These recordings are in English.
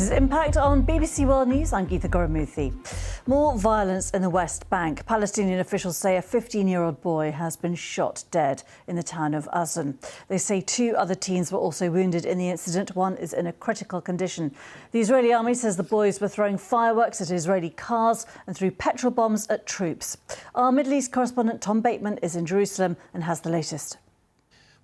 is Impact on BBC World News. I'm Geetha Gurumuthy. More violence in the West Bank. Palestinian officials say a 15-year-old boy has been shot dead in the town of Azun. They say 2 other teens were also wounded in the incident. One is in a critical condition. The Israeli army says the boys were throwing fireworks at Israeli cars and threw petrol bombs at troops. Our Middle East correspondent Tom Bateman is in Jerusalem and has the latest.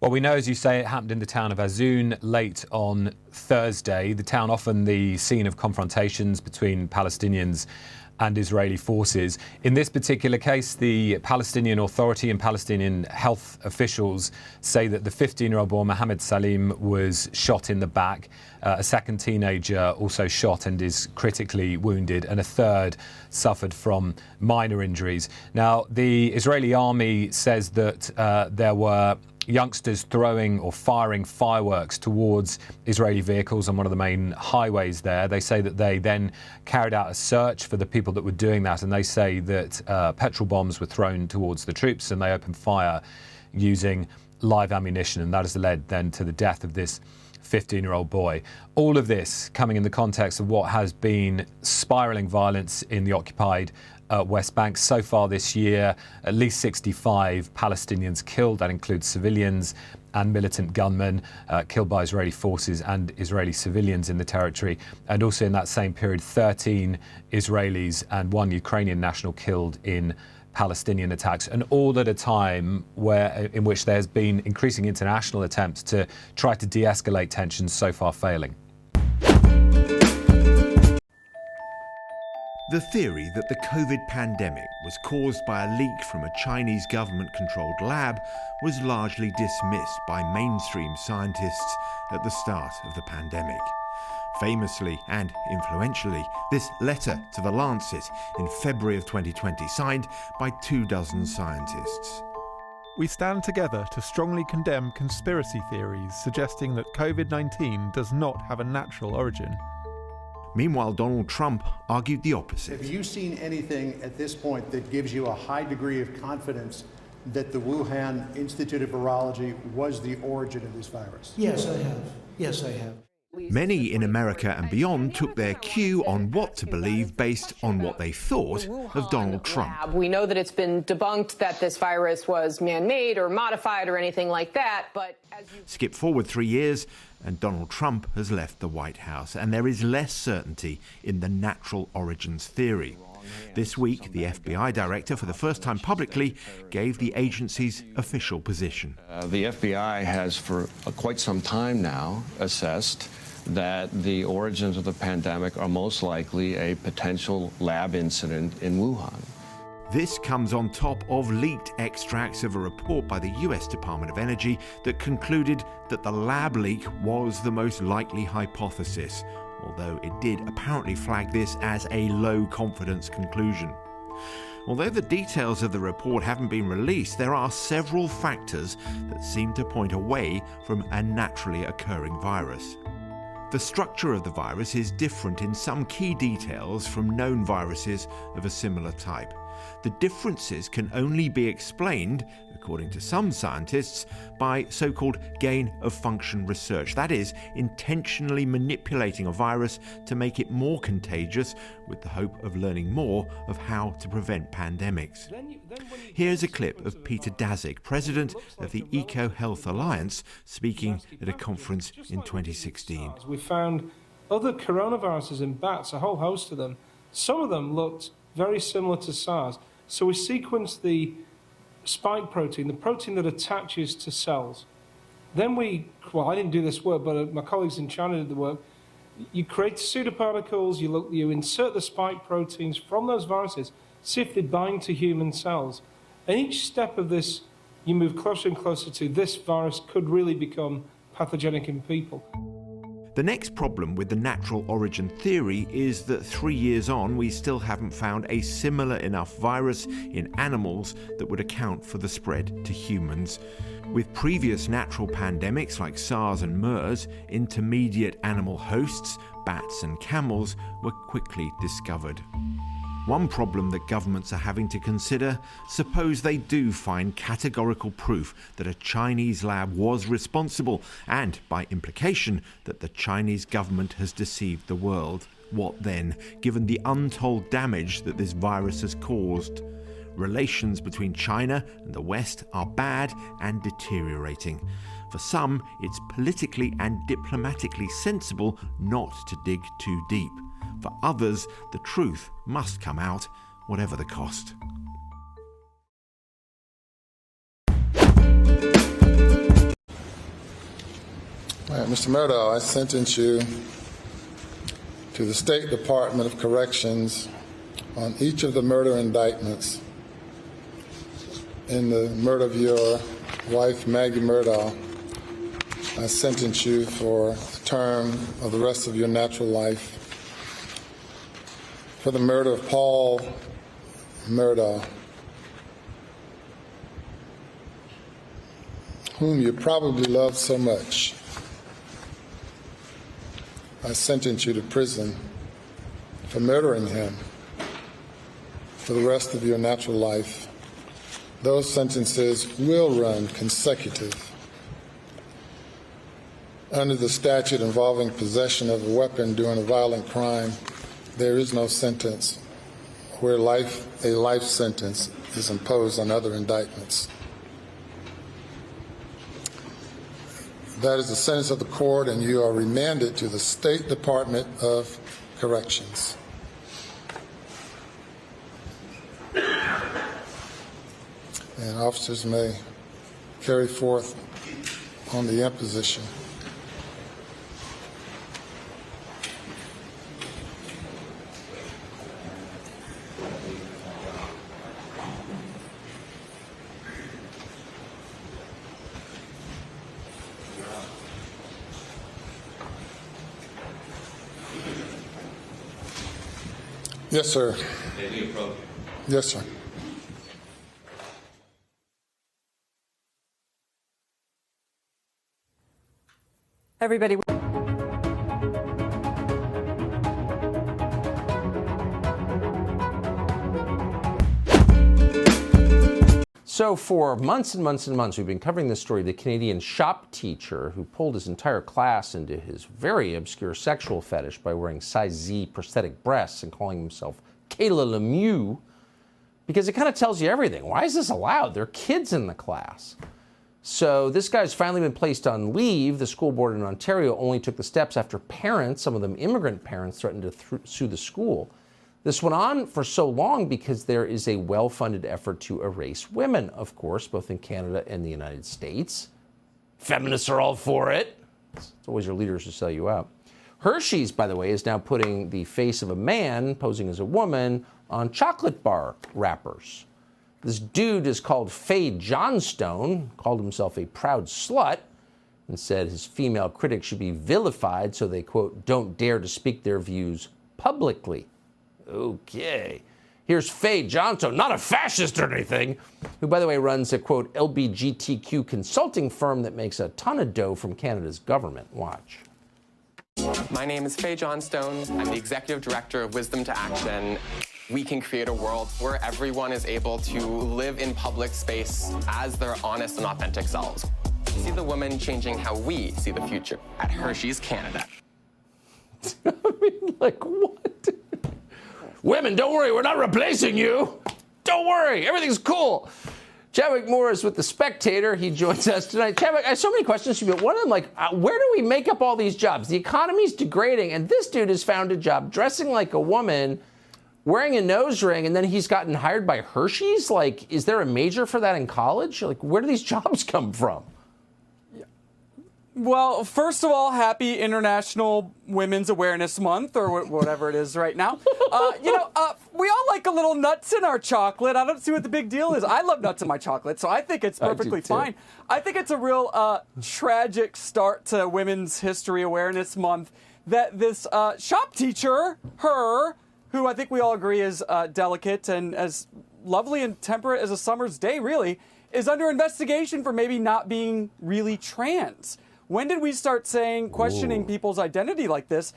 Well, we know, as you say, it happened in the town of Azun late on Thursday. The town often the scene of confrontations between Palestinians and Israeli forces. In this particular case, the Palestinian Authority and Palestinian health officials say that the 15-year-old boy, Mohammed Salim, was shot in the back. A second teenager also shot and is critically wounded, and a third suffered from minor injuries. Now, the Israeli army says that there were youngsters throwing or firing fireworks towards Israeli vehicles on one of the main highways there. They say that they then carried out a search for the people that were doing that, and they say that petrol bombs were thrown towards the troops and they opened fire using live ammunition, and that has led then to the death of this 15-year-old boy. All of this coming in the context of what has been spiralling violence in the occupied West Bank. So far this year, at least 65 Palestinians killed. That includes civilians and militant gunmen killed by Israeli forces and Israeli civilians in the territory. And also in that same period, 13 Israelis and 1 Ukrainian national killed in Palestinian attacks, and all at a time in which there's been increasing international attempts to try to de-escalate tensions, so far failing. The theory that the COVID pandemic was caused by a leak from a Chinese government-controlled lab was largely dismissed by mainstream scientists at the start of the pandemic. Famously and influentially, this letter to The Lancet in February of 2020, signed by 24 scientists. We stand together to strongly condemn conspiracy theories suggesting that COVID-19 does not have a natural origin. Meanwhile, Donald Trump argued the opposite. Have you seen anything at this point that gives you a high degree of confidence that the Wuhan Institute of Virology was the origin of this virus? Yes, I have. Yes, I have. Many in America and beyond took their cue on what to believe based on what they thought of Donald Trump. We know that it's been debunked that this virus was man-made or modified or anything like that, but skip forward 3 years and Donald Trump has left the White House, and there is less certainty in the natural origins theory. This week, the FBI director, for the first time publicly, gave the agency's official position. The FBI has for quite some time now assessed that the origins of the pandemic are most likely a potential lab incident in Wuhan. This comes on top of leaked extracts of a report by the US Department of Energy that concluded that the lab leak was the most likely hypothesis, although it did apparently flag this as a low-confidence conclusion. Although the details of the report haven't been released, there are several factors that seem to point away from a naturally occurring virus. The structure of the virus is different in some key details from known viruses of a similar type. The differences can only be explained, according to some scientists, by so-called gain-of-function research. That is, intentionally manipulating a virus to make it more contagious with the hope of learning more of how to prevent pandemics. Here's a clip of Peter Daszak, president of the Eco-Health Alliance, speaking at a conference in 2016. We found other coronaviruses in bats, a whole host of them. Some of them looked very similar to SARS. So we sequenced the spike protein, the protein that attaches to cells. Then I didn't do this work, but my colleagues in China did the work. You create pseudoparticles, you insert the spike proteins from those viruses, see if they bind to human cells. And each step of this, you move closer and closer to this virus could really become pathogenic in people. The next problem with the natural origin theory is that 3 years on, we still haven't found a similar enough virus in animals that would account for the spread to humans. With previous natural pandemics like SARS and MERS, intermediate animal hosts, bats and camels, were quickly discovered. One problem that governments are having to consider: suppose they do find categorical proof that a Chinese lab was responsible, and by implication that the Chinese government has deceived the world. What then, given the untold damage that this virus has caused? Relations between China and the West are bad and deteriorating. For some, it's politically and diplomatically sensible not to dig too deep. For others, the truth must come out, whatever the cost. Mr. Murdaugh, I sentence you to the State Department of Corrections on each of the murder indictments in the murder of your wife, Maggie Murdaugh. I sentence you for the term of the rest of your natural life for the murder of Paul Murdaugh, whom you probably love so much. I sentence you to prison for murdering him for the rest of your natural life. Those sentences will run consecutive. Under the statute involving possession of a weapon during a violent crime, there is no sentence where a life sentence is imposed on other indictments. That is the sentence of the court, and you are remanded to the State Department of Corrections. And officers may carry forth on the imposition. Yes, sir. Yes, sir. Everybody. So for months and months and months, we've been covering this story, the Canadian shop teacher who pulled his entire class into his very obscure sexual fetish by wearing size Z prosthetic breasts and calling himself Kayla Lemieux, because it kind of tells you everything. Why is this allowed? There are kids in the class. So this guy's finally been placed on leave. The school board in Ontario only took the steps after parents, some of them immigrant parents, threatened to sue the school. This went on for so long because there is a well-funded effort to erase women, of course, both in Canada and the United States. Feminists are all for it. It's always your leaders who sell you out. Hershey's, by the way, is now putting the face of a man posing as a woman on chocolate bar wrappers. This dude is called Faye Johnstone, called himself a proud slut, and said his female critics should be vilified so they, quote, don't dare to speak their views publicly. Okay. Here's Faye Johnstone, not a fascist or anything, who, by the way, runs a, quote, LGBTQ consulting firm that makes a ton of dough from Canada's government. Watch. My name is Faye Johnstone. I'm the executive director of Wisdom to Action. We can create a world where everyone is able to live in public space as their honest and authentic selves. See the women changing how we see the future at Hershey's Canada. I mean, like, what? Women, don't worry, we're not replacing you. Don't worry, everything's cool. Chadwick Morris with The Spectator. He joins us tonight. Chadwick, I have so many questions to you, but one of them, like, where do we make up all these jobs? The economy's degrading, and this dude has found a job dressing like a woman, wearing a nose ring, and then he's gotten hired by Hershey's? Like, is there a major for that in college? Like, where do these jobs come from? Well, first of all, happy International Women's Awareness Month, or whatever it is right now. We all like a little nuts in our chocolate. I don't see what the big deal is. I love nuts in my chocolate, so I think it's perfectly fine. I think it's a real tragic start to Women's History Awareness Month that this shop teacher, who I think we all agree is delicate and as lovely and temperate as a summer's day, really, is under investigation for maybe not being really trans. When did we start questioning people's identity like this?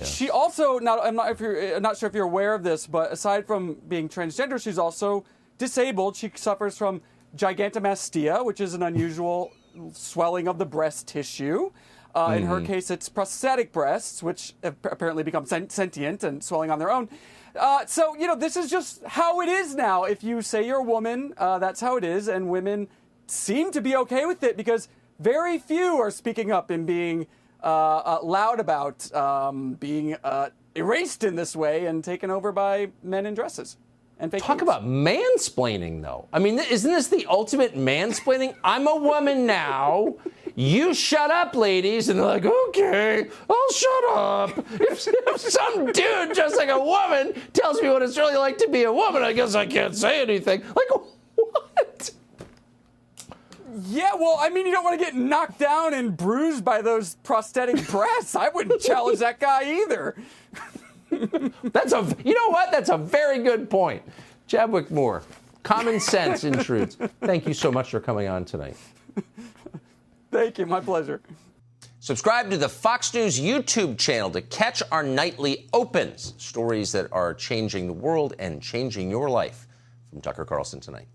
She also, I'm not sure if you're aware of this, but aside from being transgender, she's also disabled. She suffers from gigantomastia, which is an unusual swelling of the breast tissue. In her case, it's prosthetic breasts, which have apparently become sentient and swelling on their own. So, this is just how it is now. If you say you're a woman, that's how it is. And women seem to be okay with it because very few are speaking up and being loud about being erased in this way and taken over by men in dresses. And fake Talk news. about mansplaining, though. I mean, isn't this the ultimate mansplaining? I'm a woman now. You shut up, ladies. And they're like, okay, I'll shut up. If some dude just like a woman tells me what it's really like to be a woman, I guess I can't say anything. Like, what? Yeah, well, I mean, you don't want to get knocked down and bruised by those prosthetic breasts. I wouldn't challenge that guy either. You know what? That's a very good point. Chadwick Moore, common sense intrudes. Thank you so much for coming on tonight. Thank you. My pleasure. Subscribe to the Fox News YouTube channel to catch our nightly opens, stories that are changing the world and changing your life. From Tuckercarlson tonight.